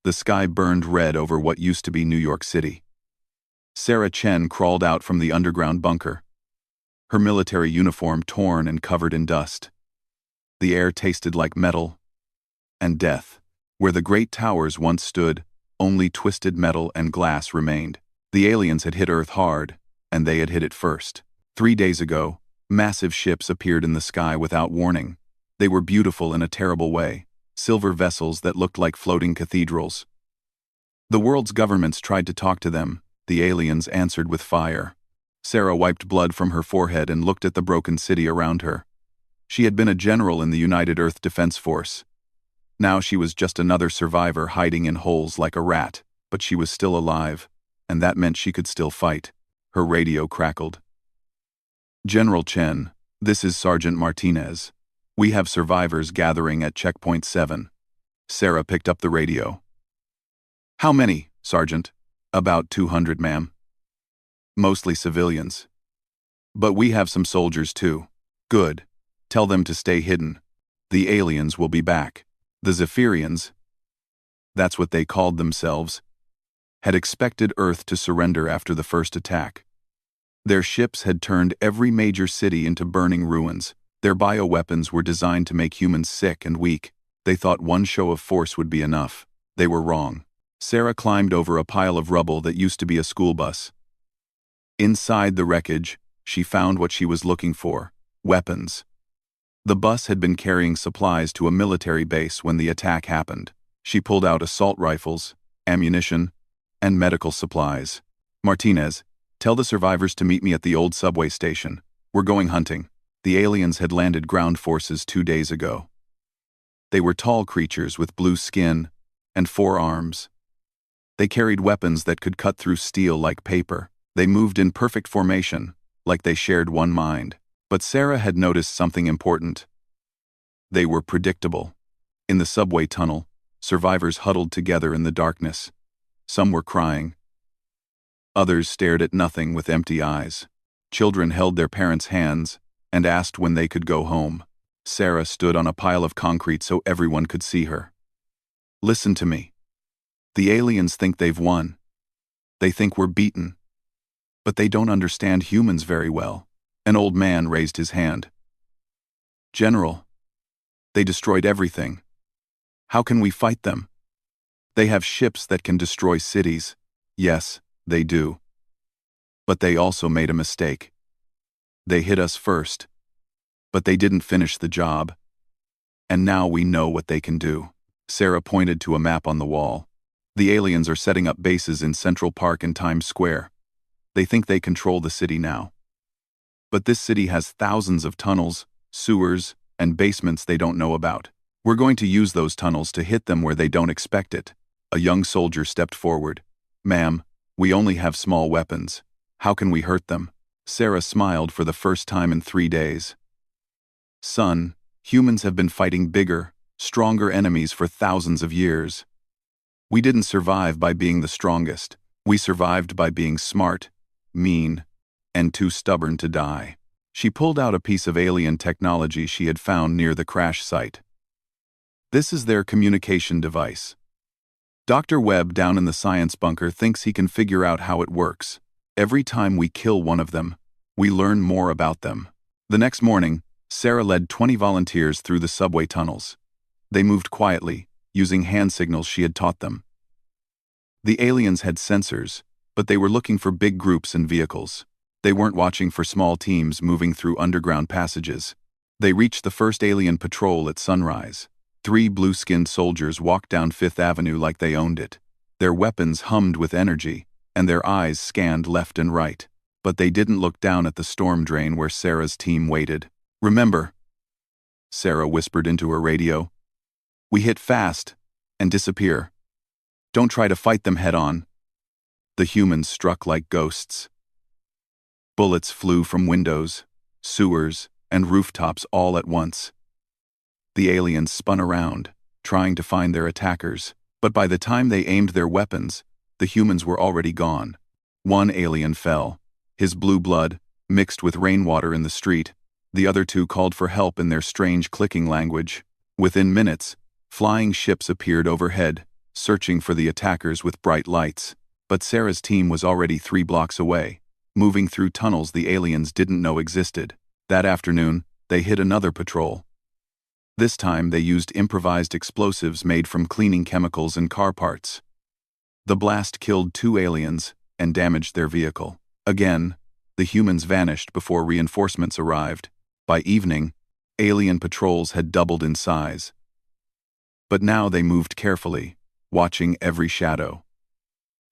The sky burned red over what used to be New York City. Sarah Chen crawled out from the underground bunker, her military uniform torn and covered in dust. The air tasted like metal and death. Where the great towers once stood, only twisted metal and glass remained. The aliens had hit Earth hard, and they had hit it first. 3 days ago, massive ships appeared in the sky without warning. They were beautiful in a terrible way, silver vessels that looked like floating cathedrals. The world's governments tried to talk to them. The aliens answered with fire. Sarah wiped blood from her forehead and looked at the broken city around her. She had been a general in the United Earth Defense Force. Now she was just another survivor hiding in holes like a rat, but she was still alive, and that meant she could still fight. Her radio crackled. "General Chen, this is Sergeant Martinez. We have survivors gathering at Checkpoint 7. Sarah picked up the radio. "How many, Sergeant?" "About 200, ma'am. Mostly civilians. But we have some soldiers too." "Good. Tell them to stay hidden. The aliens will be back." The Zephyrians, that's what they called themselves, had expected Earth to surrender after the first attack. Their ships had turned every major city into burning ruins. Their bioweapons were designed to make humans sick and weak. They thought one show of force would be enough. They were wrong. Sarah climbed over a pile of rubble that used to be a school bus. Inside the wreckage, she found what she was looking for: weapons. The bus had been carrying supplies to a military base when the attack happened. She pulled out assault rifles, ammunition, and medical supplies. "Martinez, tell the survivors to meet me at the old subway station. We're going hunting." The aliens had landed ground forces 2 days ago. They were tall creatures with blue skin and 4 arms. They carried weapons that could cut through steel like paper. They moved in perfect formation, like they shared one mind. But Sarah had noticed something important. They were predictable. In the subway tunnel, survivors huddled together in the darkness. Some were crying. Others stared at nothing with empty eyes. Children held their parents' hands and asked when they could go home. Sarah stood on a pile of concrete so everyone could see her. "Listen to me. The aliens think they've won. They think we're beaten. But they don't understand humans very well." An old man raised his hand. "General, they destroyed everything. How can we fight them? They have ships that can destroy cities." "Yes, they do. But they also made a mistake. They hit us first, but they didn't finish the job. And now we know what they can do." Sarah pointed to a map on the wall. "The aliens are setting up bases in Central Park and Times Square. They think they control the city now. But this city has thousands of tunnels, sewers, and basements they don't know about. We're going to use those tunnels to hit them where they don't expect it." A young soldier stepped forward. "Ma'am, we only have small weapons. How can we hurt them?" Sarah smiled for the first time in 3 days. "Son, humans have been fighting bigger, stronger enemies for thousands of years. We didn't survive by being the strongest. We survived by being smart, mean, and too stubborn to die." She pulled out a piece of alien technology she had found near the crash site. "This is their communication device. Dr. Webb down in the science bunker thinks he can figure out how it works. Every time we kill one of them, we learn more about them." The next morning, Sarah led 20 volunteers through the subway tunnels. They moved quietly, using hand signals she had taught them. The aliens had sensors, but they were looking for big groups and vehicles. They weren't watching for small teams moving through underground passages. They reached the first alien patrol at sunrise. 3 blue-skinned soldiers walked down Fifth Avenue like they owned it. Their weapons hummed with energy, and their eyes scanned left and right. But they didn't look down at the storm drain where Sarah's team waited. "Remember," Sarah whispered into her radio, "we hit fast and disappear. Don't try to fight them head-on." The humans struck like ghosts. Bullets flew from windows, sewers, and rooftops all at once. The aliens spun around, trying to find their attackers, but by the time they aimed their weapons, the humans were already gone. One alien fell, his blue blood mixed with rainwater in the street. The other 2 called for help in their strange clicking language. Within minutes, flying ships appeared overhead, searching for the attackers with bright lights. But Sarah's team was already 3 blocks away, moving through tunnels the aliens didn't know existed. That afternoon, they hit another patrol. This time they used improvised explosives made from cleaning chemicals and car parts. The blast killed 2 aliens and damaged their vehicle. Again, the humans vanished before reinforcements arrived. By evening, alien patrols had doubled in size. But now they moved carefully, watching every shadow.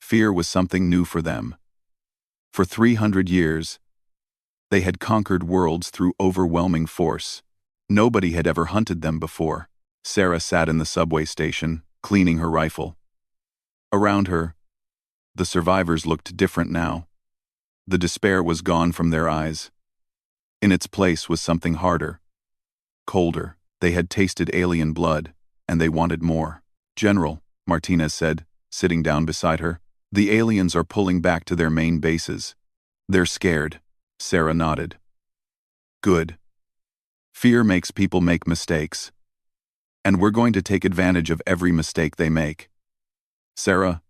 Fear was something new for them. For 300 years, they had conquered worlds through overwhelming force. Nobody had ever hunted them before. Sarah sat in the subway station, cleaning her rifle. Around her, the survivors looked different now. The despair was gone from their eyes. In its place was something harder, colder. They had tasted alien blood, and they wanted more. "General," Martinez said, sitting down beside her, "the aliens are pulling back to their main bases. They're scared." Sarah nodded. "Good. Fear makes people make mistakes. And we're going to take advantage of every mistake they make." Sarah,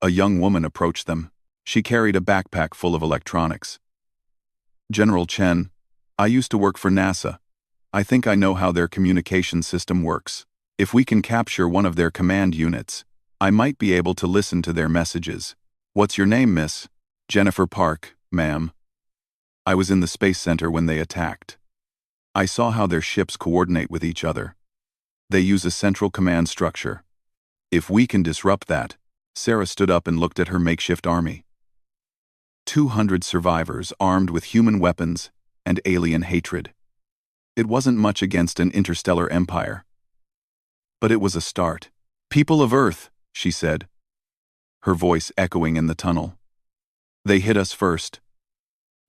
a young woman, approached them. She carried a backpack full of electronics. "General Chen, I used to work for NASA. I think I know how their communication system works. If we can capture one of their command units, I might be able to listen to their messages." "What's your name, miss?" "Jennifer Park, ma'am. I was in the Space Center when they attacked. I saw how their ships coordinate with each other. They use a central command structure. If we can disrupt that..." Sarah stood up and looked at her makeshift army. 200 survivors armed with human weapons and alien hatred. It wasn't much against an interstellar empire. But it was a start. "People of Earth," she said, her voice echoing in the tunnel. "They hit us first.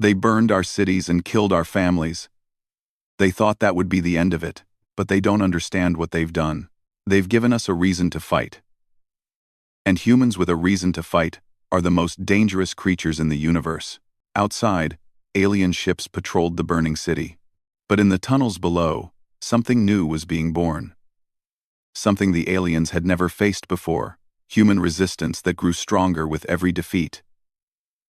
They burned our cities and killed our families. They thought that would be the end of it, but they don't understand what they've done. They've given us a reason to fight. And humans with a reason to fight are the most dangerous creatures in the universe." Outside, alien ships patrolled the burning city. But in the tunnels below, something new was being born. Something the aliens had never faced before, human resistance that grew stronger with every defeat.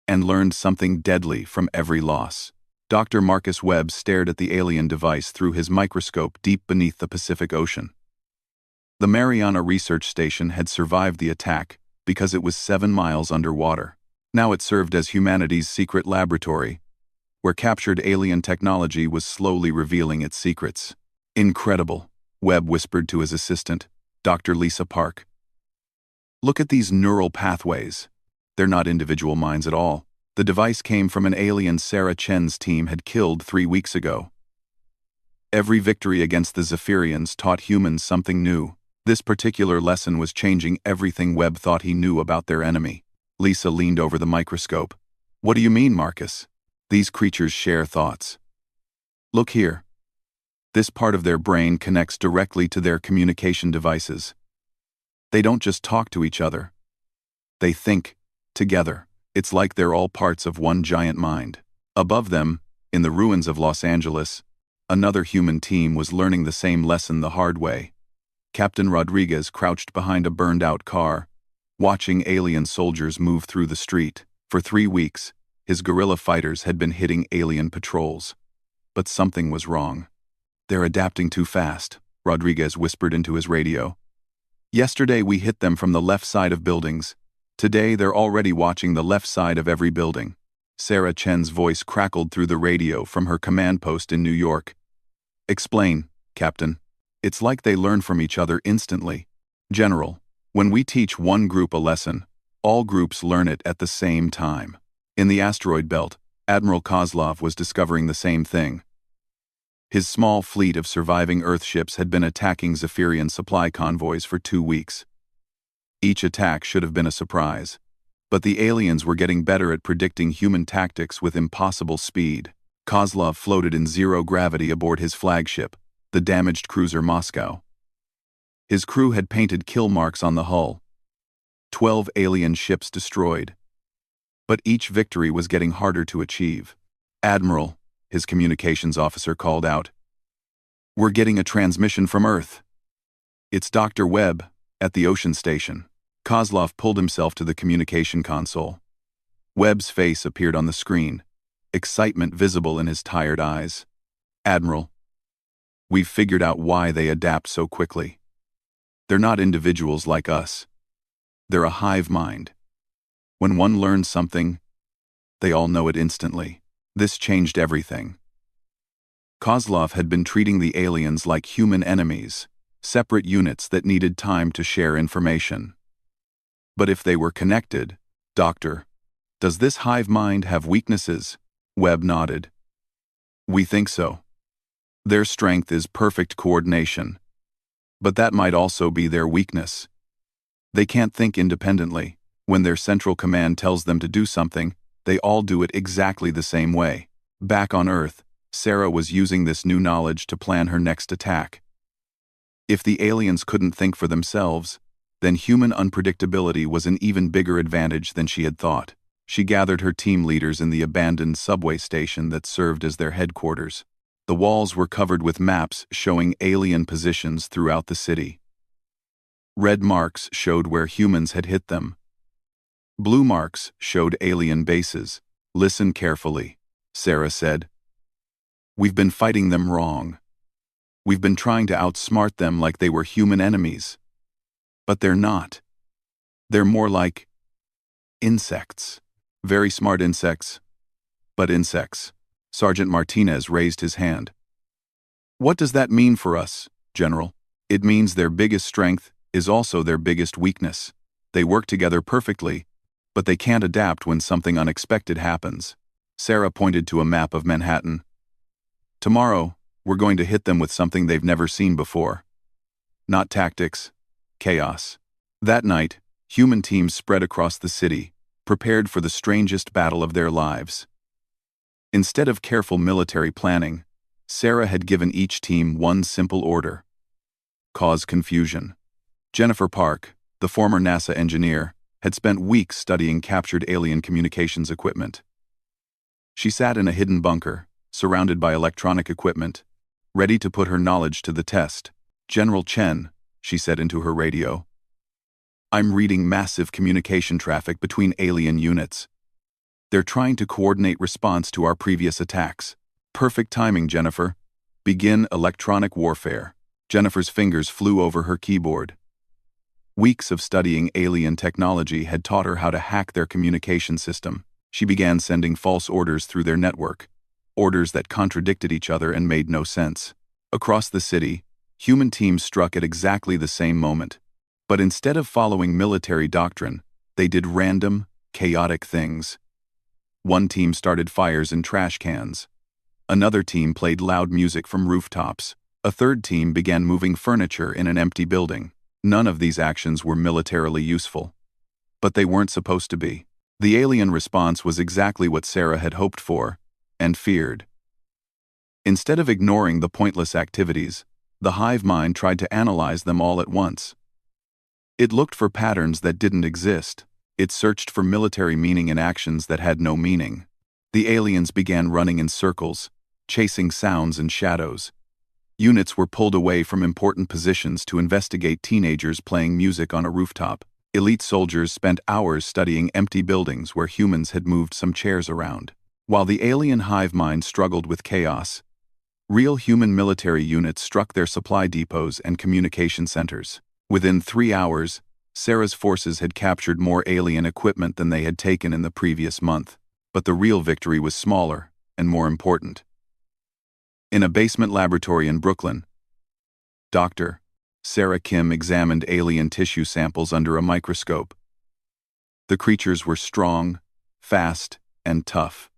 And learned something deadly from every loss. Dr. Marcus Webb stared at the alien device through his microscope deep beneath the Pacific Ocean. The Mariana Research Station had survived the attack because it was 7 miles underwater. Now it served as humanity's secret laboratory, where captured alien technology was slowly revealing its secrets. "Incredible," Webb whispered to his assistant, Dr. Lisa Park. "Look at these neural pathways. They're not individual minds at all. The device came from an alien Sarah Chen's team had killed 3 weeks ago. Every victory against the Zephyrians taught humans something new. This particular lesson was changing everything Webb thought he knew about their enemy." Lisa leaned over the microscope. "What do you mean, Marcus?" "These creatures share thoughts. Look here. This part of their brain connects directly to their communication devices. They don't just talk to each other. They think together. It's like they're all parts of one giant mind." Above them, in the ruins of Los Angeles, another human team was learning the same lesson the hard way. Captain Rodriguez crouched behind a burned-out car, watching alien soldiers move through the street. For 3 weeks, his guerrilla fighters had been hitting alien patrols. But something was wrong. "They're adapting too fast," Rodriguez whispered into his radio. "Yesterday we hit them from the left side of buildings. Today they're already watching the left side of every building." Sarah Chen's voice crackled through the radio from her command post in New York. "Explain, Captain." "It's like they learn from each other instantly. General, when we teach one group a lesson, all groups learn it at the same time." In the asteroid belt, Admiral Kozlov was discovering the same thing. His small fleet of surviving Earth ships had been attacking Zephyrian supply convoys for 2 weeks. Each attack should have been a surprise. But the aliens were getting better at predicting human tactics with impossible speed. Kozlov floated in zero gravity aboard his flagship, the damaged cruiser Moscow. His crew had painted kill marks on the hull. 12 alien ships destroyed. But each victory was getting harder to achieve. "Admiral," his communications officer called out, "we're getting a transmission from Earth. It's Dr. Webb, at the ocean station." Kozlov pulled himself to the communication console. Webb's face appeared on the screen, excitement visible in his tired eyes. "Admiral, we've figured out why they adapt so quickly. They're not individuals like us. They're a hive mind. When one learns something, they all know it instantly. This changed everything." Kozlov had been treating the aliens like human enemies, separate units that needed time to share information. "But if they were connected, Doctor, does this hive mind have weaknesses?" Webb nodded. "We think so. Their strength is perfect coordination. But that might also be their weakness. They can't think independently. When their central command tells them to do something, they all do it exactly the same way." Back on Earth, Sarah was using this new knowledge to plan her next attack. If the aliens couldn't think for themselves, then human unpredictability was an even bigger advantage than she had thought. She gathered her team leaders in the abandoned subway station that served as their headquarters. The walls were covered with maps showing alien positions throughout the city. Red marks showed where humans had hit them. Blue marks showed alien bases. "Listen carefully," Sarah said. "We've been fighting them wrong. We've been trying to outsmart them like they were human enemies. But they're not. They're more like insects. Very smart insects, but insects." Sergeant Martinez raised his hand. "What does that mean for us, General?" "It means their biggest strength is also their biggest weakness. They work together perfectly, but they can't adapt when something unexpected happens." Sarah pointed to a map of Manhattan. "Tomorrow, we're going to hit them with something they've never seen before. Not tactics, chaos." That night, human teams spread across the city, prepared for the strangest battle of their lives. Instead of careful military planning, Sarah had given each team one simple order: cause confusion. Jennifer Park, the former NASA engineer, had spent weeks studying captured alien communications equipment. She sat in a hidden bunker, surrounded by electronic equipment, ready to put her knowledge to the test. "General Chen," she said into her radio, "I'm reading massive communication traffic between alien units. They're trying to coordinate response to our previous attacks." "Perfect timing, Jennifer. Begin electronic warfare." Jennifer's fingers flew over her keyboard. Weeks of studying alien technology had taught her how to hack their communication system. She began sending false orders through their network, orders that contradicted each other and made no sense. Across the city, human teams struck at exactly the same moment. But instead of following military doctrine, they did random, chaotic things. One team started fires in trash cans. Another team played loud music from rooftops. A third team began moving furniture in an empty building. None of these actions were militarily useful. But they weren't supposed to be. The alien response was exactly what Sarah had hoped for, and feared. Instead of ignoring the pointless activities, the hive mind tried to analyze them all at once. It looked for patterns that didn't exist. It searched for military meaning in actions that had no meaning. The aliens began running in circles, chasing sounds and shadows. Units were pulled away from important positions to investigate teenagers playing music on a rooftop. Elite soldiers spent hours studying empty buildings where humans had moved some chairs around. While the alien hive mind struggled with chaos, real human military units struck their supply depots and communication centers. Within 3 hours, Sarah's forces had captured more alien equipment than they had taken in the previous month. But the real victory was smaller and more important. In a basement laboratory in Brooklyn, Dr. Sarah Kim examined alien tissue samples under a microscope. The creatures were strong, fast, and tough.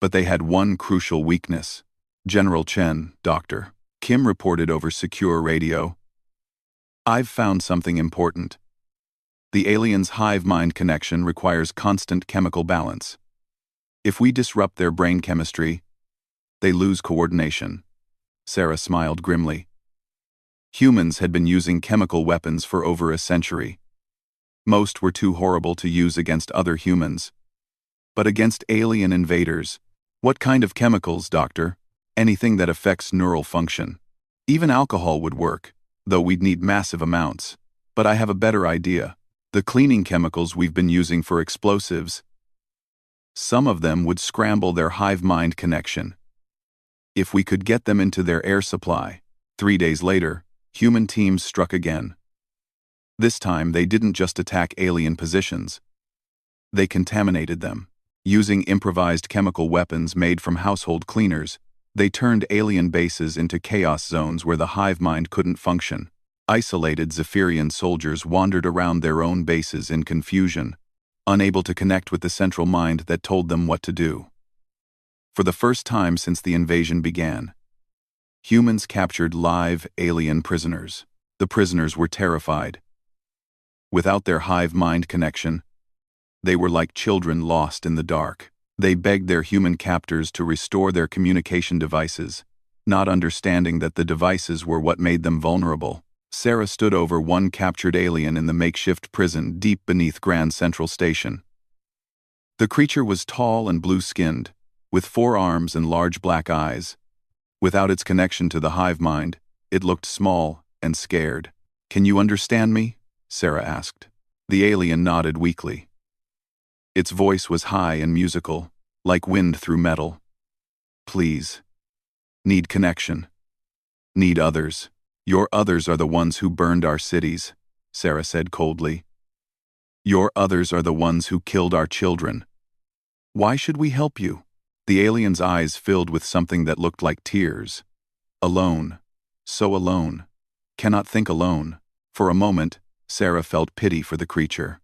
But they had one crucial weakness. "General Chen, Dr. Kim reported over secure radio. I've found something important. The aliens' hive-mind connection requires constant chemical balance. If we disrupt their brain chemistry, they lose coordination." Sarah smiled grimly. Humans had been using chemical weapons for over a century. Most were too horrible to use against other humans. But against alien invaders, what kind of chemicals, Doctor? Anything that affects neural function. Even alcohol would work, though we'd need massive amounts. But I have a better idea. The cleaning chemicals we've been using for explosives, some of them would scramble their hive-mind connection. If we could get them into their air supply. 3 days later, human teams struck again. This time they didn't just attack alien positions. They contaminated them. Using improvised chemical weapons made from household cleaners, they turned alien bases into chaos zones where the hive mind couldn't function. Isolated Zephyrian soldiers wandered around their own bases in confusion, unable to connect with the central mind that told them what to do. For the first time since the invasion began, humans captured live alien prisoners. The prisoners were terrified. Without their hive mind connection, they were like children lost in the dark. They begged their human captors to restore their communication devices, not understanding that the devices were what made them vulnerable. Sarah stood over one captured alien in the makeshift prison deep beneath Grand Central Station. The creature was tall and blue-skinned, with 4 arms and large black eyes. Without its connection to the hive mind, it looked small and scared. "Can you understand me?" Sarah asked. The alien nodded weakly. Its voice was high and musical, like wind through metal. "Please. Need connection. Need others. Your others are the ones who burned our cities," Sarah said coldly. "Your others are the ones who killed our children. Why should we help you?" The alien's eyes filled with something that looked like tears. Alone. So alone. Cannot think alone. For a moment, Sarah felt pity for the creature.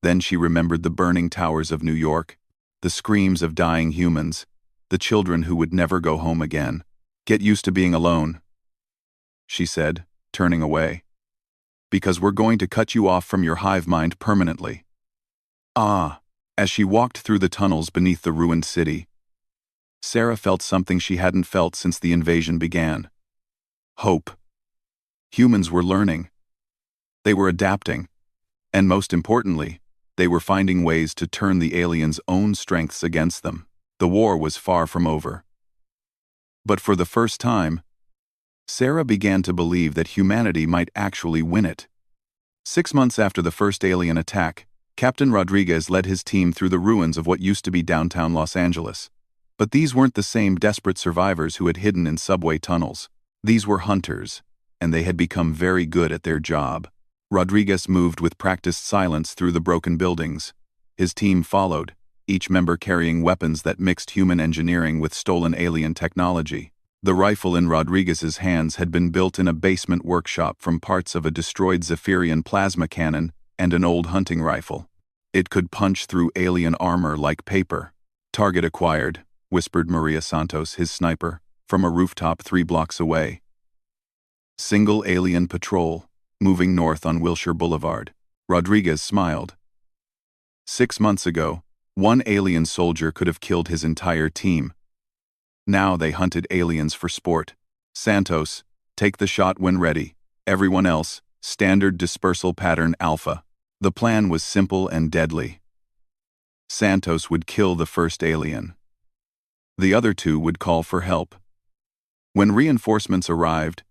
Then she remembered the burning towers of New York, the screams of dying humans, the children who would never go home again. "Get used to being alone," she said, turning away. "Because we're going to cut you off from your hive mind permanently." Ah! As she walked through the tunnels beneath the ruined city, Sarah felt something she hadn't felt since the invasion began. Hope. Humans were learning. They were adapting. And most importantly, they were finding ways to turn the aliens' own strengths against them. The war was far from over. But for the first time, Sarah began to believe that humanity might actually win it. 6 months after the first alien attack, Captain Rodriguez led his team through the ruins of what used to be downtown Los Angeles. But these weren't the same desperate survivors who had hidden in subway tunnels. These were hunters, and they had become very good at their job. Rodriguez moved with practiced silence through the broken buildings. His team followed, each member carrying weapons that mixed human engineering with stolen alien technology. The rifle in Rodriguez's hands had been built in a basement workshop from parts of a destroyed Zephyrian plasma cannon and an old hunting rifle. It could punch through alien armor like paper. "Target acquired," whispered Maria Santos, his sniper, from a rooftop 3 blocks away. Single alien patrol, moving north on Wilshire Boulevard. Rodriguez smiled. 6 months ago, one alien soldier could have killed his entire team. Now they hunted aliens for sport. "Santos, take the shot when ready. Everyone else, standard dispersal pattern Alpha." The plan was simple and deadly. Santos would kill the first alien. The other 2 would call for help. When reinforcements arrived,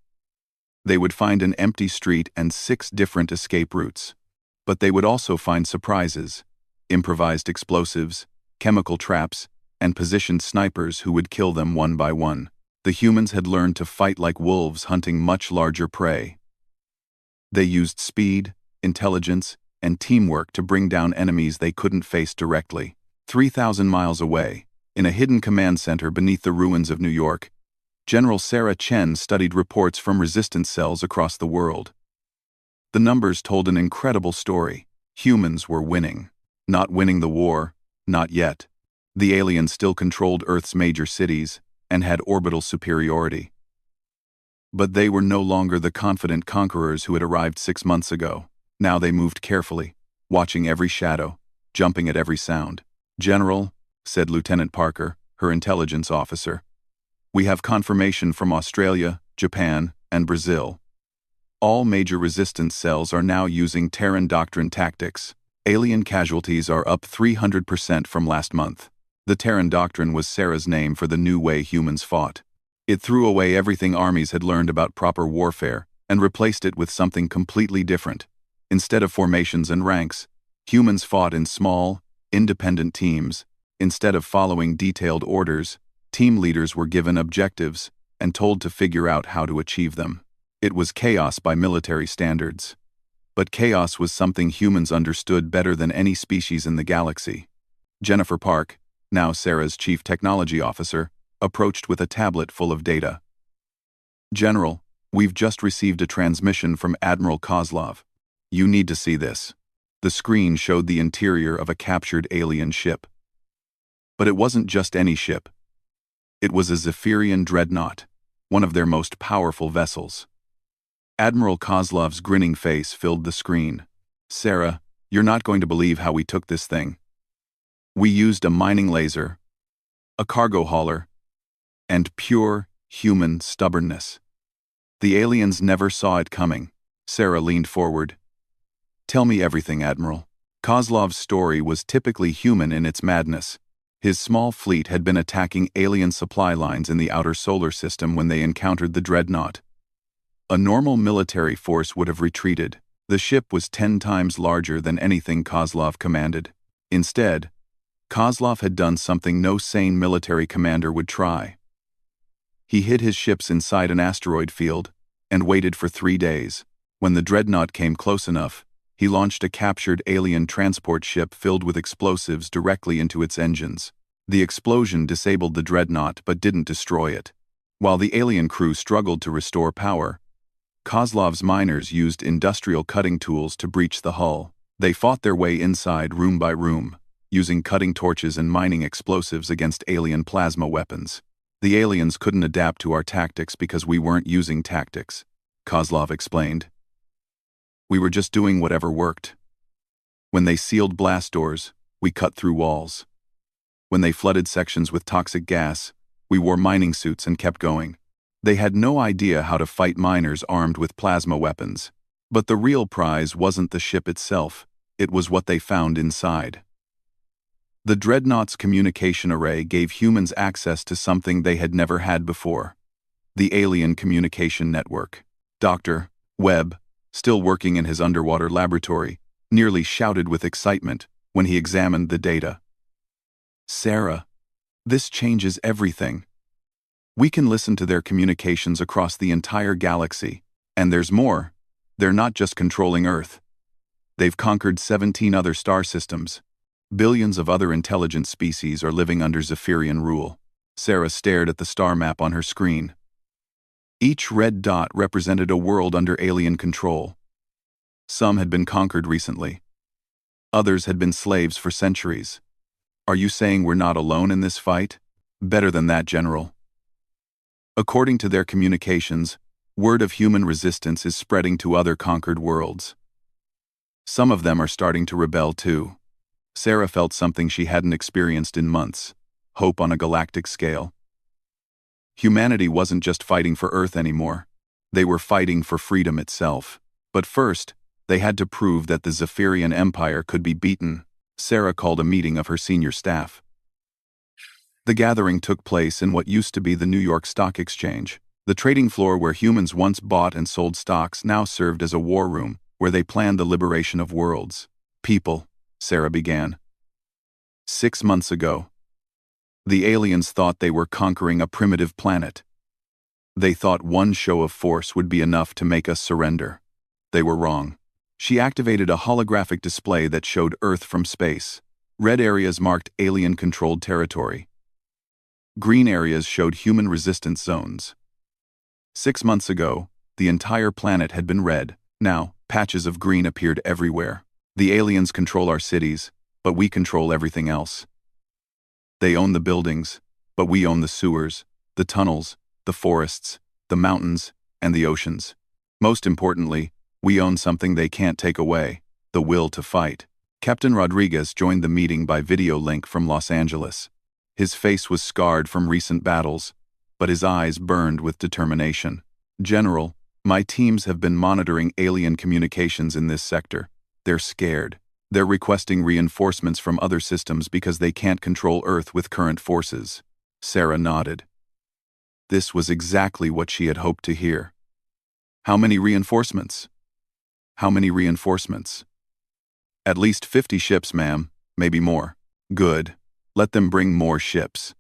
they would find an empty street and 6 different escape routes. But they would also find surprises, improvised explosives, chemical traps, and positioned snipers who would kill them one by one. The humans had learned to fight like wolves hunting much larger prey. They used speed, intelligence, and teamwork to bring down enemies they couldn't face directly. 3,000 miles away, in a hidden command center beneath the ruins of New York, General Sarah Chen studied reports from resistance cells across the world. The numbers told an incredible story. Humans were winning. Not winning the war, not yet. The aliens still controlled Earth's major cities and had orbital superiority. But they were no longer the confident conquerors who had arrived 6 months ago. Now they moved carefully, watching every shadow, jumping at every sound. "General," said Lieutenant Parker, her intelligence officer, "we have confirmation from Australia, Japan, and Brazil. All major resistance cells are now using Terran doctrine tactics. Alien casualties are up 300% from last month." The Terran doctrine was Sarah's name for the new way humans fought. It threw away everything armies had learned about proper warfare and replaced it with something completely different: Instead of formations and ranks, humans fought in small, independent teams. Instead of following detailed orders, team leaders were given objectives and told to figure out how to achieve them. It was chaos by military standards. But chaos was something humans understood better than any species in the galaxy. Jennifer Park, now Sarah's chief technology officer, approached with a tablet full of data. "General, we've just received a transmission from Admiral Kozlov. You need to see this." The screen showed the interior of a captured alien ship. But it wasn't just any ship. It was a Zephyrian dreadnought, one of their most powerful vessels. Admiral Kozlov's grinning face filled the screen. "Sarah, you're not going to believe how we took this thing. We used a mining laser, a cargo hauler, and pure human stubbornness. The aliens never saw it coming." Sarah leaned forward. "Tell me everything, Admiral." Kozlov's story was typically human in its madness. His small fleet had been attacking alien supply lines in the outer solar system when they encountered the dreadnought. A normal military force would have retreated. The ship was 10 times larger than anything Kozlov commanded. Instead, Kozlov had done something no sane military commander would try. He hid his ships inside an asteroid field and waited for 3 days. When the dreadnought came close enough, he launched a captured alien transport ship filled with explosives directly into its engines. The explosion disabled the dreadnought but didn't destroy it. While the alien crew struggled to restore power, Kozlov's miners used industrial cutting tools to breach the hull. They fought their way inside room by room, using cutting torches and mining explosives against alien plasma weapons. "The aliens couldn't adapt to our tactics because we weren't using tactics," Kozlov explained. "We were just doing whatever worked. When they sealed blast doors, we cut through walls. When they flooded sections with toxic gas, we wore mining suits and kept going. They had no idea how to fight miners armed with plasma weapons. But the real prize wasn't the ship itself, it was what they found inside." The dreadnought's communication array gave humans access to something they had never had before: the alien communication network. Dr. Webb, still working in his underwater laboratory, nearly shouted with excitement when he examined the data. "Sarah, this changes everything. We can listen to their communications across the entire galaxy. And there's more. They're not just controlling Earth. They've conquered 17 other star systems. Billions of other intelligent species are living under Zephyrian rule." Sarah stared at the star map on her screen. Each red dot represented a world under alien control. Some had been conquered recently. Others had been slaves for centuries. "Are you saying we're not alone in this fight?" "Better than that, General. According to their communications, word of human resistance is spreading to other conquered worlds. Some of them are starting to rebel too." Sarah felt something she hadn't experienced in months: hope on a galactic scale. Humanity wasn't just fighting for Earth anymore. They were fighting for freedom itself. But first, they had to prove that the Zephyrian Empire could be beaten. Sarah called a meeting of her senior staff. The gathering took place in what used to be the New York Stock Exchange. The trading floor where humans once bought and sold stocks now served as a war room where they planned the liberation of worlds. "People," Sarah began. 6 months ago, the aliens thought they were conquering a primitive planet. They thought one show of force would be enough to make us surrender. They were wrong. She activated a holographic display that showed Earth from space. Red areas marked alien-controlled territory. Green areas showed human resistance zones. 6 months ago, the entire planet had been red. Now, patches of green appeared everywhere. "The aliens control our cities, but we control everything else. They own the buildings, but we own the sewers, the tunnels, the forests, the mountains, and the oceans. Most importantly, we own something they can't take away: the will to fight." Captain Rodriguez joined the meeting by video link from Los Angeles. His face was scarred from recent battles, but his eyes burned with determination. "General, my teams have been monitoring alien communications in this sector. They're scared. They're requesting reinforcements from other systems because they can't control Earth with current forces." Sarah nodded. This was exactly what she had hoped to hear. "How many reinforcements?" How many reinforcements? At least 50 ships, ma'am, maybe more. Good. Let them bring more ships.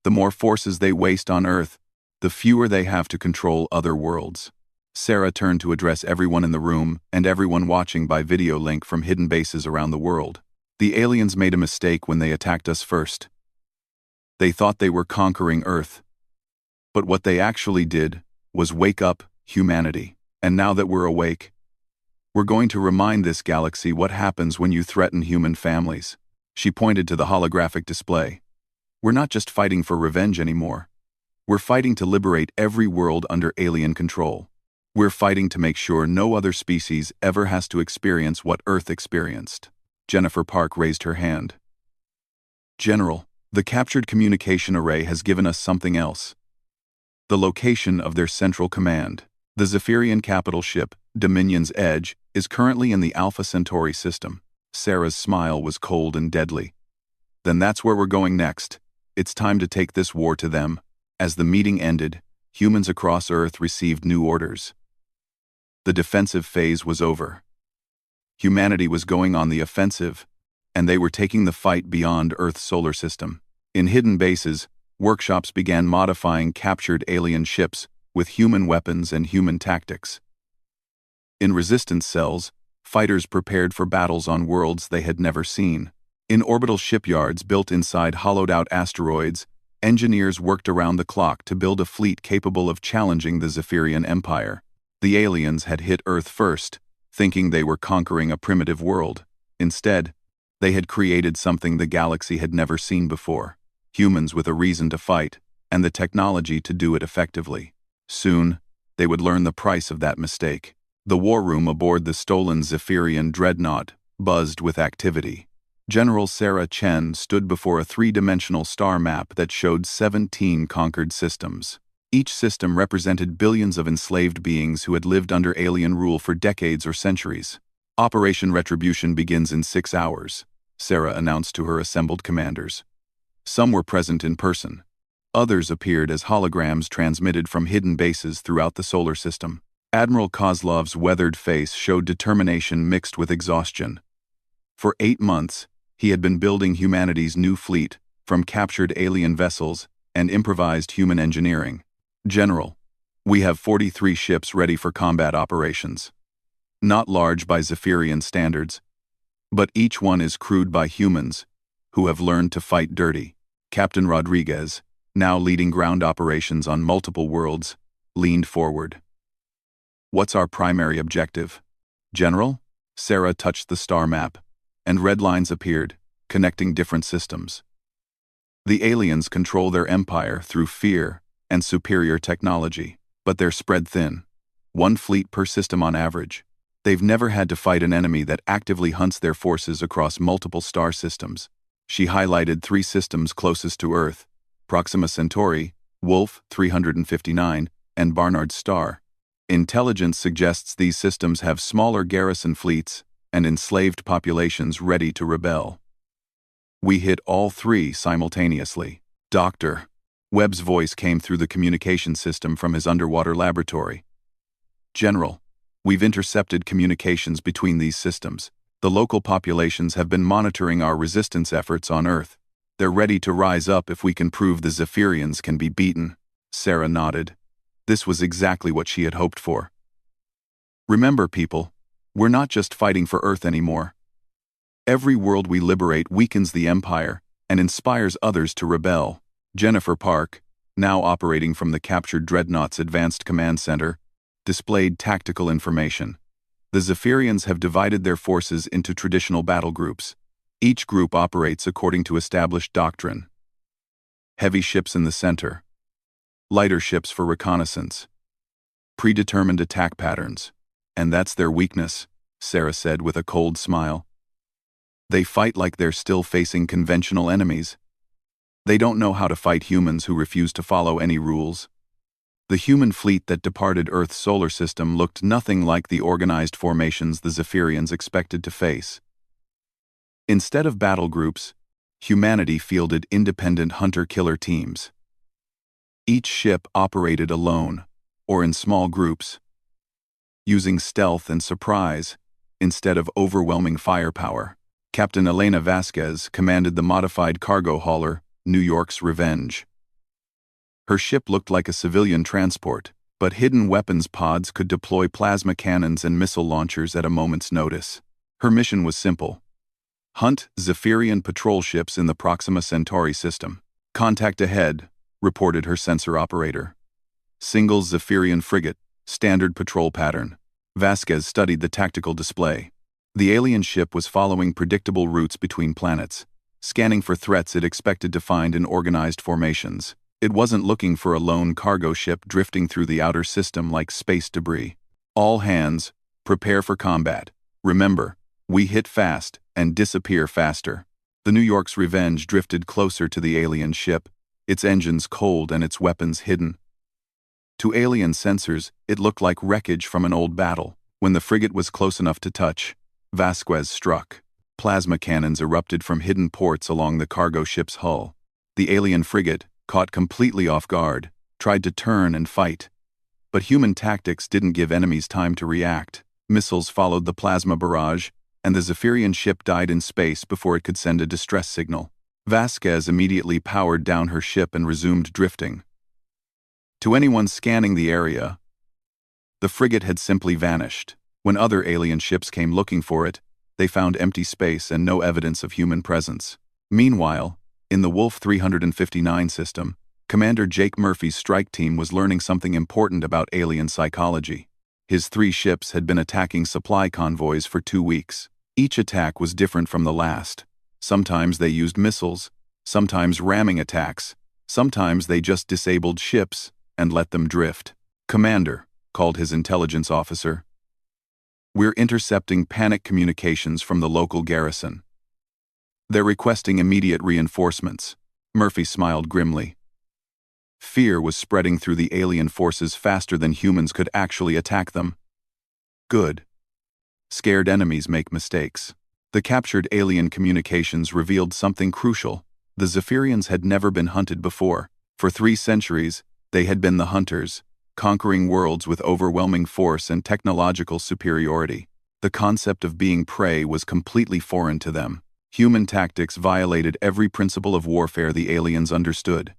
The more forces they waste on Earth, the fewer they have to control other worlds. Sarah turned to address everyone in the room and everyone watching by video link from hidden bases around the world. The aliens made a mistake when they attacked us first. They thought they were conquering Earth. But what they actually did was wake up humanity. And now that we're awake, we're going to remind this galaxy what happens when you threaten human families. She pointed to the holographic display. We're not just fighting for revenge anymore. We're fighting to liberate every world under alien control. We're fighting to make sure no other species ever has to experience what Earth experienced. Jennifer Park raised her hand. General, the captured communication array has given us something else. The location of their central command. The Zephyrian capital ship, Dominion's Edge, is currently in the Alpha Centauri system. Sarah's smile was cold and deadly. Then that's where we're going next. It's time to take this war to them. As the meeting ended, humans across Earth received new orders. The defensive phase was over. Humanity was going on the offensive, and they were taking the fight beyond Earth's solar system. In hidden bases, workshops began modifying captured alien ships with human weapons and human tactics. In resistance cells, fighters prepared for battles on worlds they had never seen. In orbital shipyards built inside hollowed-out asteroids, engineers worked around the clock to build a fleet capable of challenging the Zephyrian Empire. The aliens had hit Earth first, thinking they were conquering a primitive world. Instead, they had created something the galaxy had never seen before. Humans with a reason to fight, and the technology to do it effectively. Soon, they would learn the price of that mistake. The war room aboard the stolen Zephyrian dreadnought buzzed with activity. General Sarah Chen stood before a three-dimensional star map that showed 17 conquered systems. Each system represented billions of enslaved beings who had lived under alien rule for decades or centuries. Operation Retribution begins in 6 hours, Sarah announced to her assembled commanders. Some were present in person. Others appeared as holograms transmitted from hidden bases throughout the solar system. Admiral Kozlov's weathered face showed determination mixed with exhaustion. For 8 months, he had been building humanity's new fleet, from captured alien vessels and improvised human engineering. General, we have 43 ships ready for combat operations. Not large by Zephyrian standards, but each one is crewed by humans who have learned to fight dirty. Captain Rodriguez, now leading ground operations on multiple worlds, leaned forward. What's our primary objective? General? Sarah touched the star map, and red lines appeared, connecting different systems. The aliens control their empire through fear and superior technology, but they're spread thin. 1 fleet per system on average. They've never had to fight an enemy that actively hunts their forces across multiple star systems. She highlighted 3 systems closest to Earth: Proxima Centauri, Wolf 359, and Barnard's Star. Intelligence suggests these systems have smaller garrison fleets and enslaved populations ready to rebel. We hit all 3 simultaneously. Doctor. Webb's voice came through the communication system from his underwater laboratory. General, we've intercepted communications between these systems. The local populations have been monitoring our resistance efforts on Earth. They're ready to rise up if we can prove the Zephyrians can be beaten. Sarah nodded. This was exactly what she had hoped for. Remember, people, we're not just fighting for Earth anymore. Every world we liberate weakens the Empire and inspires others to rebel. Jennifer Park, now operating from the captured Dreadnought's Advanced Command Center, displayed tactical information. The Zephyrians have divided their forces into traditional battle groups. Each group operates according to established doctrine. Heavy ships in the center. Lighter ships for reconnaissance. Predetermined attack patterns. And that's their weakness, Sarah said with a cold smile. They fight like they're still facing conventional enemies. They don't know how to fight humans who refuse to follow any rules. The human fleet that departed Earth's solar system looked nothing like the organized formations the Zephyrians expected to face. Instead of battle groups, humanity fielded independent hunter-killer teams. Each ship operated alone, or in small groups. using stealth and surprise instead of overwhelming firepower. Captain Elena Vasquez commanded the modified cargo hauler, New York's Revenge. Her ship looked like a civilian transport, but hidden weapons pods could deploy plasma cannons and missile launchers at a moment's notice. Her mission was simple: hunt Zephyrian patrol ships in the Proxima Centauri system. "Contact ahead," reported her sensor operator. "Single Zephyrian frigate, standard patrol pattern." Vasquez studied the tactical display. The alien ship was following predictable routes between planets, scanning for threats it expected to find in organized formations. It wasn't looking for a lone cargo ship drifting through the outer system like space debris. "All hands, prepare for combat. Remember, we hit fast and disappear faster." The New York's Revenge drifted closer to the alien ship, its engines cold and its weapons hidden. To alien sensors, it looked like wreckage from an old battle. When the frigate was close enough to touch, Vasquez struck. Plasma cannons erupted from hidden ports along the cargo ship's hull. The alien frigate, caught completely off guard, tried to turn and fight. But human tactics didn't give enemies time to react. Missiles followed the plasma barrage, and the Zephyrian ship died in space before it could send a distress signal. Vasquez immediately powered down her ship and resumed drifting. To anyone scanning the area, the frigate had simply vanished. When other alien ships came looking for it, they found empty space and no evidence of human presence. Meanwhile, in the Wolf 359 system, Commander Jake Murphy's strike team was learning something important about alien psychology. His 3 ships had been attacking supply convoys for 2 weeks. Each attack was different from the last. Sometimes they used missiles, sometimes ramming attacks, sometimes they just disabled ships and let them drift. "Commander," called his intelligence officer, "we're intercepting panic communications from the local garrison. They're requesting immediate reinforcements." Murphy smiled grimly. Fear was spreading through the alien forces faster than humans could actually attack them. Good. Scared enemies make mistakes. The captured alien communications revealed something crucial. The Zephyrians had never been hunted before. For 3 centuries, they had been the hunters, conquering worlds with overwhelming force and technological superiority. The concept of being prey was completely foreign to them. Human tactics violated every principle of warfare the aliens understood.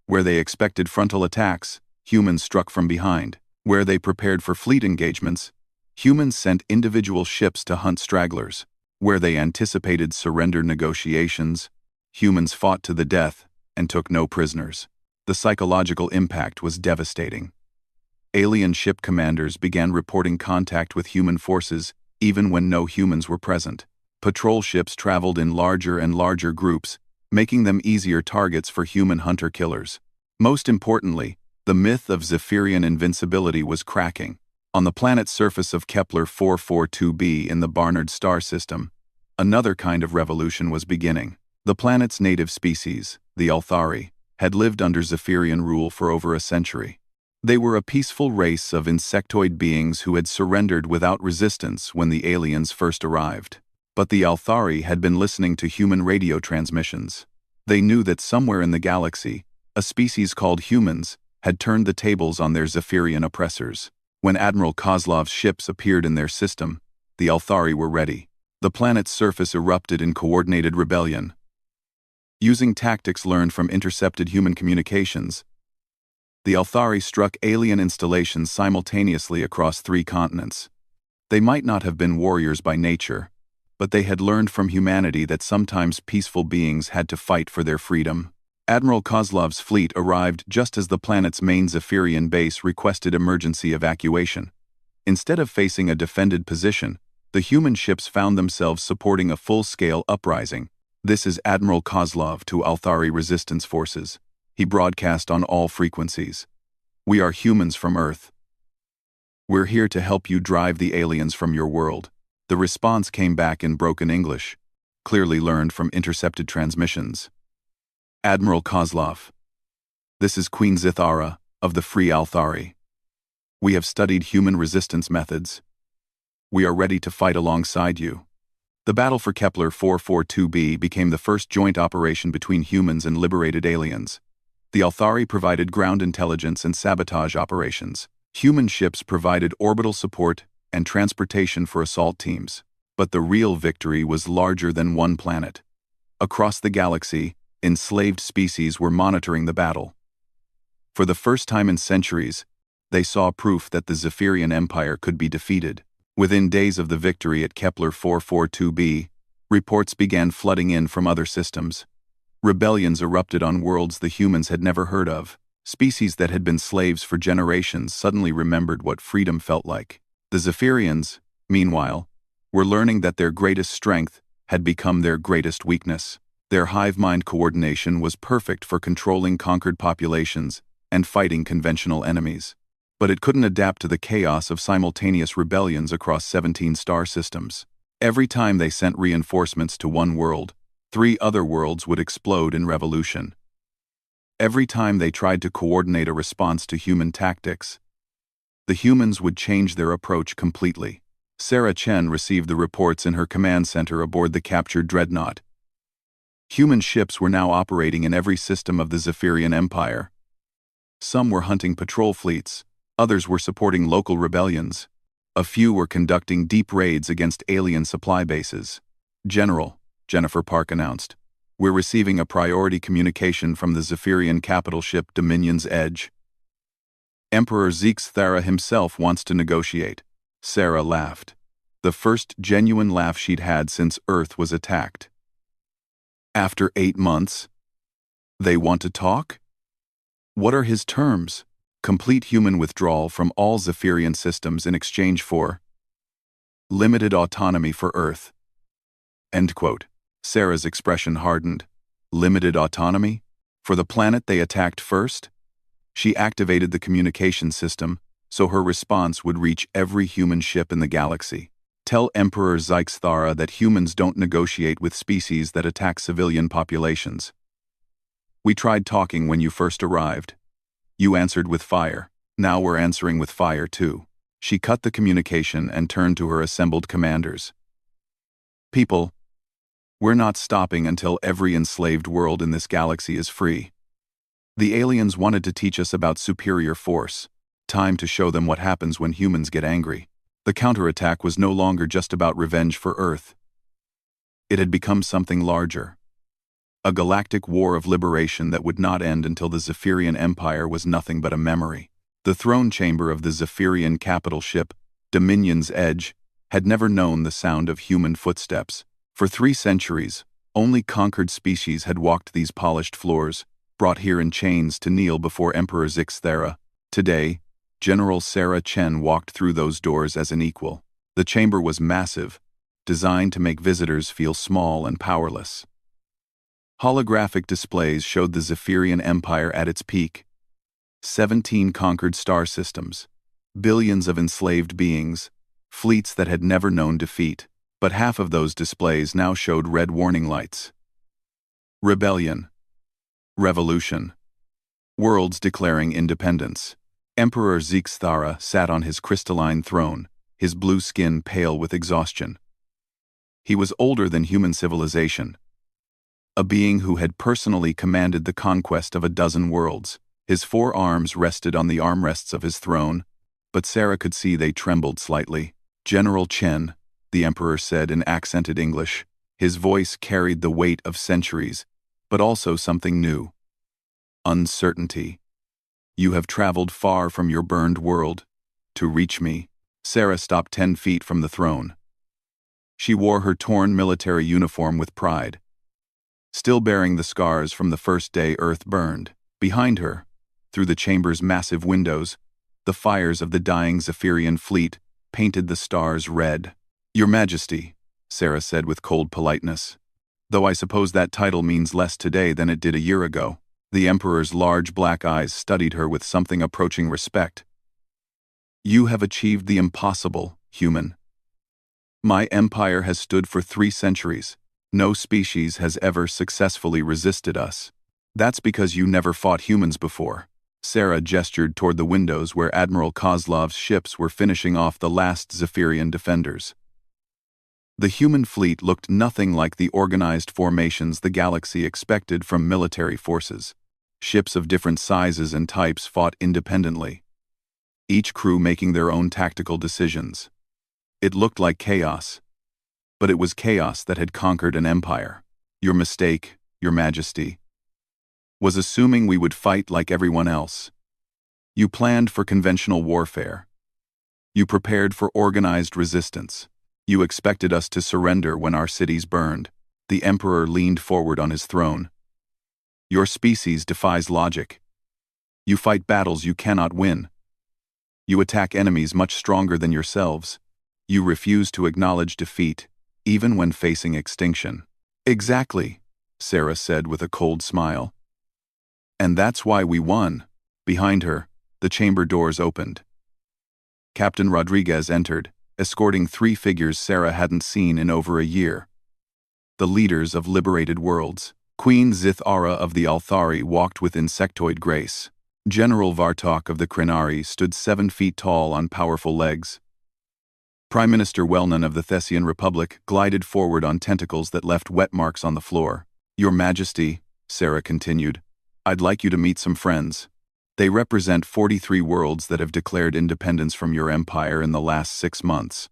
Where they expected frontal attacks, humans struck from behind. Where they prepared for fleet engagements, humans sent individual ships to hunt stragglers. Where they anticipated surrender negotiations, humans fought to the death and took no prisoners. The psychological impact was devastating. Alien ship commanders began reporting contact with human forces even when no humans were present. Patrol ships traveled in larger and larger groups, making them easier targets for human hunter-killers. Most importantly, the myth of Zephyrian invincibility was cracking. On the planet's surface of Kepler 442b in the Barnard star system, another kind of revolution was beginning. The planet's native species, the Althari, had lived under Zephyrian rule for over a century. They were a peaceful race of insectoid beings who had surrendered without resistance when the aliens first arrived. But the Althari had been listening to human radio transmissions. They knew that somewhere in the galaxy, a species called humans had turned the tables on their Zephyrian oppressors. When Admiral Kozlov's ships appeared in their system, the Althari were ready. The planet's surface erupted in coordinated rebellion. Using tactics learned from intercepted human communications, the Althari struck alien installations simultaneously across 3 continents. They might not have been warriors by nature, but they had learned from humanity that sometimes peaceful beings had to fight for their freedom. Admiral Kozlov's fleet arrived just as the planet's main Zephyrian base requested emergency evacuation. Instead of facing a defended position, the human ships found themselves supporting a full-scale uprising. "This is Admiral Kozlov to Althari resistance forces," he broadcast on all frequencies. "We are humans from Earth. We're here to help you drive the aliens from your world." The response came back in broken English, clearly learned from intercepted transmissions. "Admiral Kozlov, this is Queen Zithara of the Free Althari. We have studied human resistance methods. We are ready to fight alongside you." The battle for Kepler 442b became the first joint operation between humans and liberated aliens. The Althari provided ground intelligence and sabotage operations. Human ships provided orbital support and transportation for assault teams. But the real victory was larger than one planet. Across the galaxy, enslaved species were monitoring the battle. For the first time in centuries, they saw proof that the Zephyrian Empire could be defeated. Within days of the victory at Kepler 442b, reports began flooding in from other systems. Rebellions erupted on worlds the humans had never heard of. Species that had been slaves for generations suddenly remembered what freedom felt like. The Zephyrians, meanwhile, were learning that their greatest strength had become their greatest weakness. Their hive-mind coordination was perfect for controlling conquered populations and fighting conventional enemies. But it couldn't adapt to the chaos of simultaneous rebellions across 17 star systems. Every time they sent reinforcements to one world, 3 other worlds would explode in revolution. Every time they tried to coordinate a response to human tactics, the humans would change their approach completely. Sarah Chen received the reports in her command center aboard the captured dreadnought. Human ships were now operating in every system of the Zephyrian Empire. Some were hunting patrol fleets, others were supporting local rebellions. A few were conducting deep raids against alien supply bases. "General," Jennifer Park announced, "we're receiving a priority communication from the Zephyrian capital ship Dominion's Edge. Emperor Zixthara himself wants to negotiate." Sarah laughed. The first genuine laugh she'd had since Earth was attacked. "After 8 months? They want to talk? What are his terms?" "Complete human withdrawal from all Zephyrian systems in exchange for limited autonomy for Earth." End quote. Sarah's expression hardened. Limited autonomy? For the planet they attacked first? She activated the communication system so her response would reach every human ship in the galaxy. "Tell Emperor Zixthara that humans don't negotiate with species that attack civilian populations. We tried talking when you first arrived. You answered with fire. Now we're answering with fire too." She cut the communication and turned to her assembled commanders. "People, we're not stopping until every enslaved world in this galaxy is free. The aliens wanted to teach us about superior force. Time to show them what happens when humans get angry." The counterattack was no longer just about revenge for Earth. It had become something larger. A galactic war of liberation that would not end until the Zephyrian Empire was nothing but a memory. The throne chamber of the Zephyrian capital ship, Dominion's Edge, had never known the sound of human footsteps. For 3 centuries, only conquered species had walked these polished floors, brought here in chains to kneel before Emperor Zixthara. Today, General Sarah Chen walked through those doors as an equal. The chamber was massive, designed to make visitors feel small and powerless. Holographic displays showed the Zephyrian Empire at its peak. 17 conquered star systems, billions of enslaved beings, fleets that had never known defeat. But half of those displays now showed red warning lights. Rebellion. Revolution. Worlds declaring independence. Emperor Zixthara sat on his crystalline throne, his blue skin pale with exhaustion. He was older than human civilization, a being who had personally commanded the conquest of a dozen worlds. His 4 arms rested on the armrests of his throne, but Sarah could see they trembled slightly. "General Chen," the Emperor said in accented English. His voice carried the weight of centuries, but also something new. "Uncertainty. You have traveled far from your burned world to reach me." Sarah stopped 10 feet from the throne. She wore her torn military uniform with pride, still bearing the scars from the first day Earth burned. Behind her, through the chamber's massive windows, the fires of the dying Zephyrian fleet painted the stars red. "Your Majesty," Sarah said with cold politeness, "though I suppose that title means less today than it did a year ago." The Emperor's large black eyes studied her with something approaching respect. "You have achieved the impossible, human. My empire has stood for 3 centuries. No species has ever successfully resisted us. That's because you never fought humans before." Sarah gestured toward the windows where Admiral Kozlov's ships were finishing off the last Zephyrian defenders. The human fleet looked nothing like the organized formations the galaxy expected from military forces. Ships of different sizes and types fought independently. each crew making their own tactical decisions. It looked like chaos, but it was chaos that had conquered an empire. Your mistake, Your Majesty, was assuming we would fight like everyone else. You planned for conventional warfare. You prepared for organized resistance. You expected us to surrender when our cities burned. The Emperor leaned forward on his throne. Your species defies logic. You fight battles you cannot win. You attack enemies much stronger than yourselves. You refuse to acknowledge defeat, even when facing extinction. Exactly, Sarah said with a cold smile. And that's why we won. Behind her, the chamber doors opened. Captain Rodriguez entered, escorting 3 figures Sarah hadn't seen in over a year. The leaders of liberated worlds. Queen Zithara of the Althari walked with insectoid grace. General Vartok of the Krenari stood 7 feet tall on powerful legs. Prime Minister Wellnon of the Thessian Republic glided forward on tentacles that left wet marks on the floor. Your Majesty, Sarah continued, I'd like you to meet some friends. They represent 43 worlds that have declared independence from your empire in the last 6 months.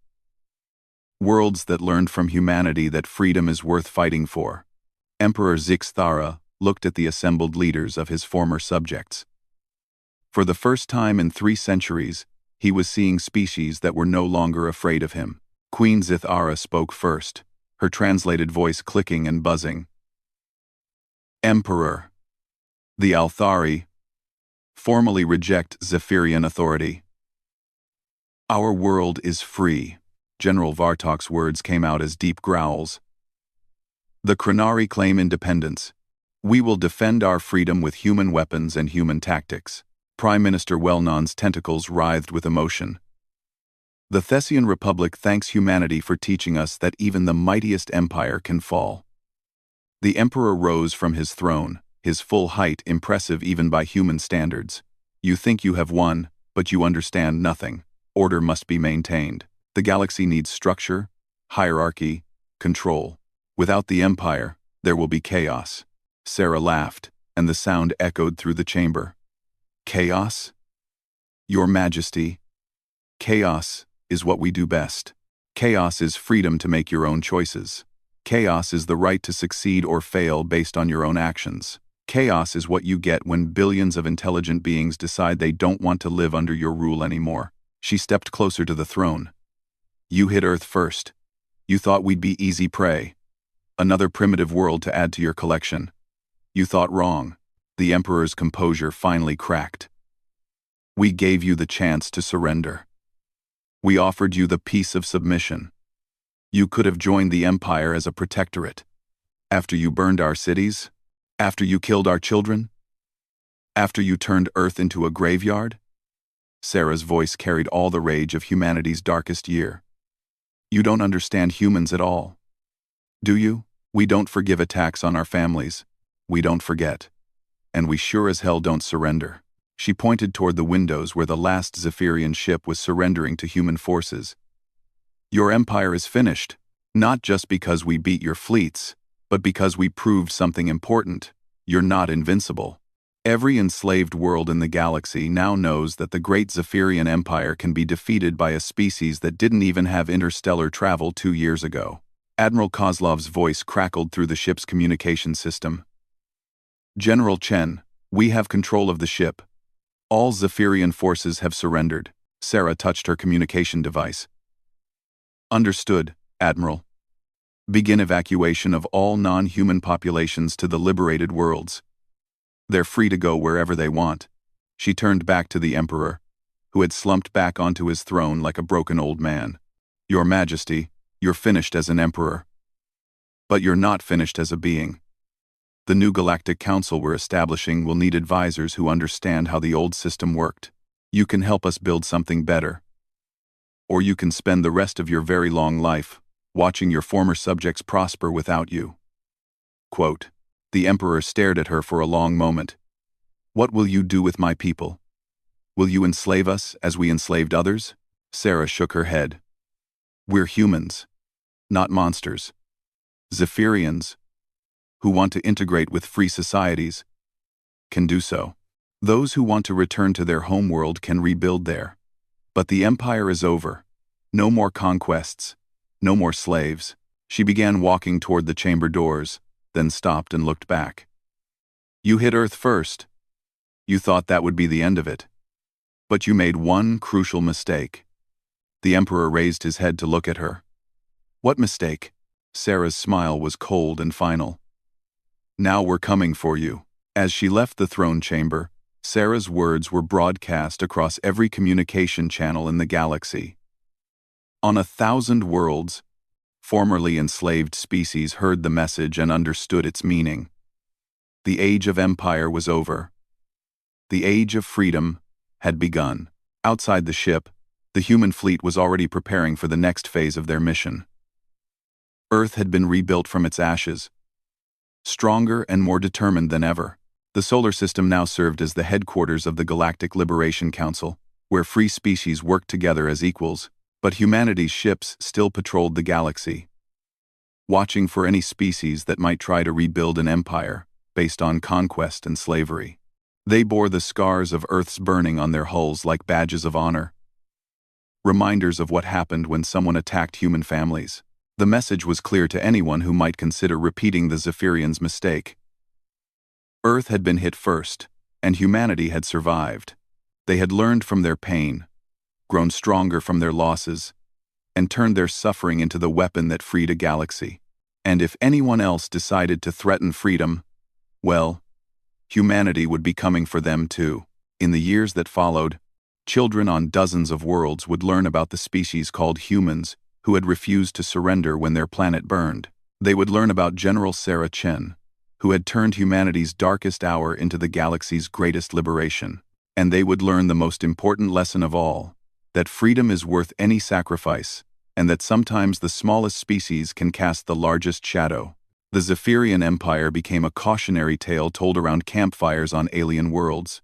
Worlds that learned from humanity that freedom is worth fighting for. Emperor Zixthara looked at the assembled leaders of his former subjects. For the first time in 3 centuries, he was seeing species that were no longer afraid of him. Queen Zithara spoke first, her translated voice clicking and buzzing. Emperor. The Althari formally reject Zephyrian authority. Our world is free. General Vartok's words came out as deep growls. The Krenari claim independence. We will defend our freedom with human weapons and human tactics. Prime Minister Wellnon's tentacles writhed with emotion. The Thessian Republic thanks humanity for teaching us that even the mightiest empire can fall. The Emperor rose from his throne, his full height impressive even by human standards. You think you have won, but you understand nothing. Order must be maintained. The galaxy needs structure, hierarchy, control. Without the Empire, there will be chaos. Sarah laughed, and the sound echoed through the chamber. Chaos? Your Majesty, chaos is what we do best. Chaos is freedom to make your own choices. Chaos is the right to succeed or fail based on your own actions. Chaos is what you get when billions of intelligent beings decide they don't want to live under your rule anymore. She stepped closer to the throne. You hit Earth first. You thought we'd be easy prey. Another primitive world to add to your collection. You thought wrong. The Emperor's composure finally cracked. We gave you the chance to surrender. We offered you the peace of submission. You could have joined the Empire as a protectorate. After you burned our cities? After you killed our children? After you turned Earth into a graveyard? Sarah's voice carried all the rage of humanity's darkest year. You don't understand humans at all. Do you? We don't forgive attacks on our families. We don't forget. And we sure as hell don't surrender. She pointed toward the windows where the last Zephyrian ship was surrendering to human forces. Your empire is finished, not just because we beat your fleets, but because we proved something important. You're not invincible. Every enslaved world in the galaxy now knows that the great Zephyrian Empire can be defeated by a species that didn't even have interstellar travel 2 years ago. Admiral Kozlov's voice crackled through the ship's communication system. General Chen, we have control of the ship. All Zephyrian forces have surrendered. Sarah touched her communication device. Understood, Admiral. Begin evacuation of all non-human populations to the liberated worlds. They're free to go wherever they want. She turned back to the Emperor, who had slumped back onto his throne like a broken old man. Your Majesty, you're finished as an emperor. But you're not finished as a being. The new Galactic Council we're establishing will need advisors who understand how the old system worked. You can help us build something better. Or you can spend the rest of your very long life watching your former subjects prosper without you. Quote. The Emperor stared at her for a long moment. What will you do with my people? Will you enslave us as we enslaved others? Sarah shook her head. We're humans, not monsters. Zephyrians, who want to integrate with free societies, can do so. Those who want to return to their homeworld can rebuild there. But the empire is over. No more conquests. No more slaves. She began walking toward the chamber doors, then stopped and looked back. You hit Earth first. You thought that would be the end of it. But you made one crucial mistake. The Emperor raised his head to look at her. What mistake? Sarah's smile was cold and final. Now we're coming for you. As she left the throne chamber, Sarah's words were broadcast across every communication channel in the galaxy. On 1,000 worlds, formerly enslaved species heard the message and understood its meaning. The age of empire was over. The age of freedom had begun. Outside the ship, the human fleet was already preparing for the next phase of their mission. Earth had been rebuilt from its ashes, stronger and more determined than ever. The solar system now served as the headquarters of the Galactic Liberation Council, where free species worked together as equals, but humanity's ships still patrolled the galaxy, watching for any species that might try to rebuild an empire based on conquest and slavery. They bore the scars of Earth's burning on their hulls like badges of honor, reminders of what happened when someone attacked human families. The message was clear to anyone who might consider repeating the Zephyrians' mistake. Earth had been hit first, and humanity had survived. They had learned from their pain, grown stronger from their losses, and turned their suffering into the weapon that freed a galaxy. And if anyone else decided to threaten freedom, well, humanity would be coming for them too. In the years that followed, children on dozens of worlds would learn about the species called humans who had refused to surrender when their planet burned. They would learn about General Sarah Chen, who had turned humanity's darkest hour into the galaxy's greatest liberation. And they would learn the most important lesson of all, that freedom is worth any sacrifice, and that sometimes the smallest species can cast the largest shadow. The Zephyrian Empire became a cautionary tale told around campfires on alien worlds.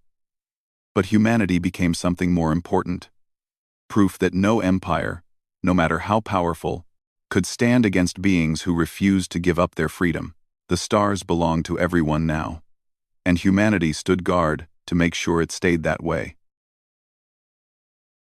But humanity became something more important. Proof that no empire, no matter how powerful, could stand against beings who refused to give up their freedom. The stars belonged to everyone now, and humanity stood guard to make sure it stayed that way.